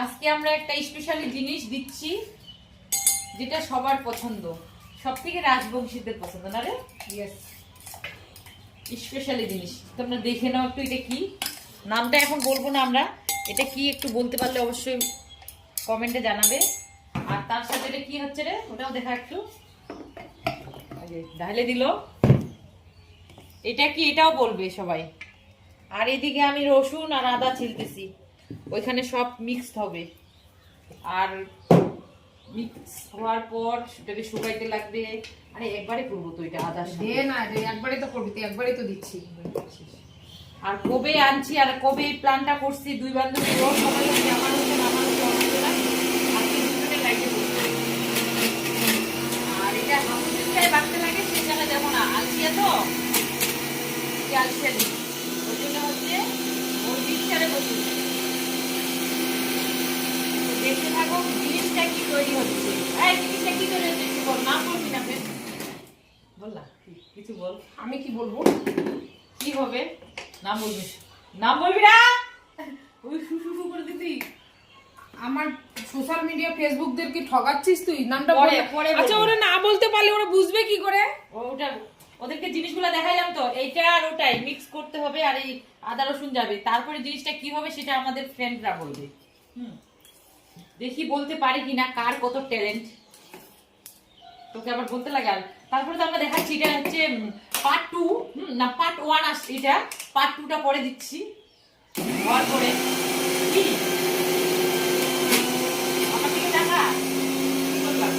আজকে আমরা একটা স্পেশালি জিনিস দিচ্ছি যেটা সবার পছন্দ, সবথেকে রাজবংশীদের পছন্দ না রে? ইয়েস, স্পেশালি জিনিস তোমরা দেখে নাও একটু। এটা কি, নামটা এখন বলবো না আমরা, এটা কি একটু বলতে পারলে অবশ্যই কমেন্টে জানাবে। আর তার সাথে এটা কি হচ্ছে রে, ওটাও দেখা একটু। ঢালে দিল, এটা কি এটাও বলবে সবাই। আর এদিকে আমি রসুন আর আদা ছিলতেছি, ওইখানে সব মিক্সড হবে। আর মিক্স হওয়ার পর সেটাকে শুকাইতে লাগবে। আরে একবারে করবো তো এটা, আদা দে না রে, একবারে তো করবি, তুই একবারে তো দিচ্ছি। আর কবে আনছি আর কবে এই প্ল্যানটা করছি, দুই বান্ধবী ওর সবাই হচ্ছে, আমার হচ্ছে না, আমার হচ্ছে, আমার হচ্ছে না, আজকে দুজনে লাইটে করছি। আর এটা হামুদের জায়গায় বাড়তে লাগে, সেই জায়গায় যেমন আলসিয়া তো আলসিয়া দিই, ওই জন্য হচ্ছে ওর মিক্সারে বসে দেখতে থাকো জিনিসটা কি তৈরি হচ্ছে। এই জিনিসটা কি তৈরি হচ্ছে একটু বল, নাম বলবি না ফের? বল না, কিছু বল। আমি কি বলবো? কি হবে? নাম বলবি, নাম বলবি না, ওই শুশু করে দিবি। আমার সোশ্যাল মিডিয়া ফেসবুকদেরকে ঠকাচ্ছিস তুই, নামটা পরে বল। পরে আচ্ছা, ওরা না বলতে পারলে ওরা বুঝবে কি করে? ওটা ওদেরকে জিনিসগুলো দেখাইলাম তো, এইটা আর ওটাই মিক্স করতে হবে, আর এই আদা রসুন যাবে, তারপরে জিনিসটা কি হবে সেটা আমাদের ফ্রেন্ডরা বলবে। দেখি বলতে পারি কিনা, কার কত ট্যালেন্ট, তোকে আবার বলতে লাগে। আর তারপরে তো আমরা দেখাচ্ছি, এটা হচ্ছে পার্ট 2 না পার্ট 1 আসছে, এটা পার্ট 2টা পরে দিচ্ছি। হওয়ার পরে কি আমার দিকে দেখা, কি বললাম,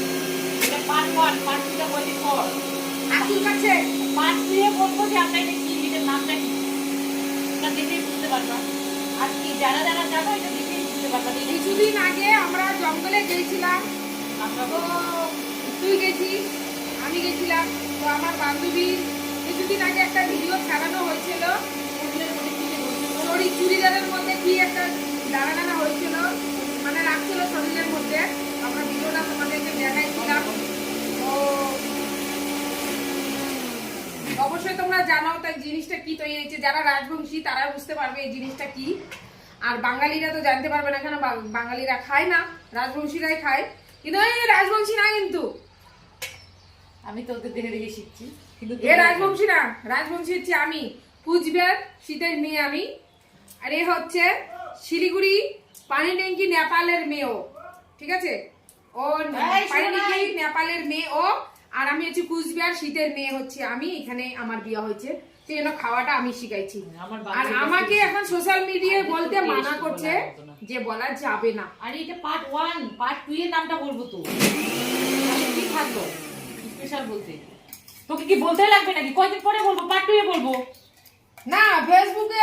এটা পার্ট 1, পার্ট 2টা বলি পর। আকুল কাছে পার্ট 3 এ বলবো যে আমরা এটা কি, এটার নামটা কি, এটা দেখেই বুঝতে পারবা। আর কি যারা যারা যাবো এটা দেখেই বুঝতে পারবা। কিছুদিন আগে আমরা জঙ্গলে গেছিলাম, আমরা তো তুই গেছিস, আমি গেছিলাম, তো আমার বান্ধবী কিছুদিন আগে একটা ভিডিও ছাড়ানো হয়েছিল, চুড়িদারের মধ্যে কি একটা দাঁড়ানো হয়েছিল, মানে রাখছিল শরীরের মধ্যে, আমরা ভিডিওটা তোমাদেরকে দেখাইছিলাম। তো অবশ্যই তোমরা জানো তাই জিনিসটা কি তৈরি হয়েছে, যারা রাজবংশী তারা বুঝতে পারবে এই জিনিসটা কি। আর বাঙালিরা তো জানতে পারবে না, কেন বাঙালিরা খায় না, রাজবংশীরাই খায়, কিন্তু এই রাজবংশী না, কিন্তু আমি তো ওদের দেখে দেখে শিখছি, কিন্তু এ রাজবংশী না, রাজবংশী হচ্ছে আমি, কুচবিহার শীতের মেয়ে আমি। আর এ হচ্ছে শিলিগুড়ি পানি ট্যাঙ্কি নেপালের মেয়ে ও, ঠিক আছে? ও পানি ট্যাঙ্কি নেপালের মেয়ে ও, আর আমি হচ্ছে কুচবিহার শীতের মেয়ে হচ্ছে আমি, এখানে আমার বিয়ে হয়েছে, সেই জন্য খাওয়াটা আমি শিখাইছি। আর আমাকে এখন সোশ্যাল মিডিয়ায় বলতে মানা করছে যে বলা যাবে না। আর এটা পার্ট 1, পার্ট 2 এর নামটা বলবো তো, তাহলে কি থাকলো স্পেশাল বলতে? তোকে কি বলতে লাগবে নাকি? কয়দিন পরে বলবো, পার্ট 2 এ বলবো না, ফেসবুকে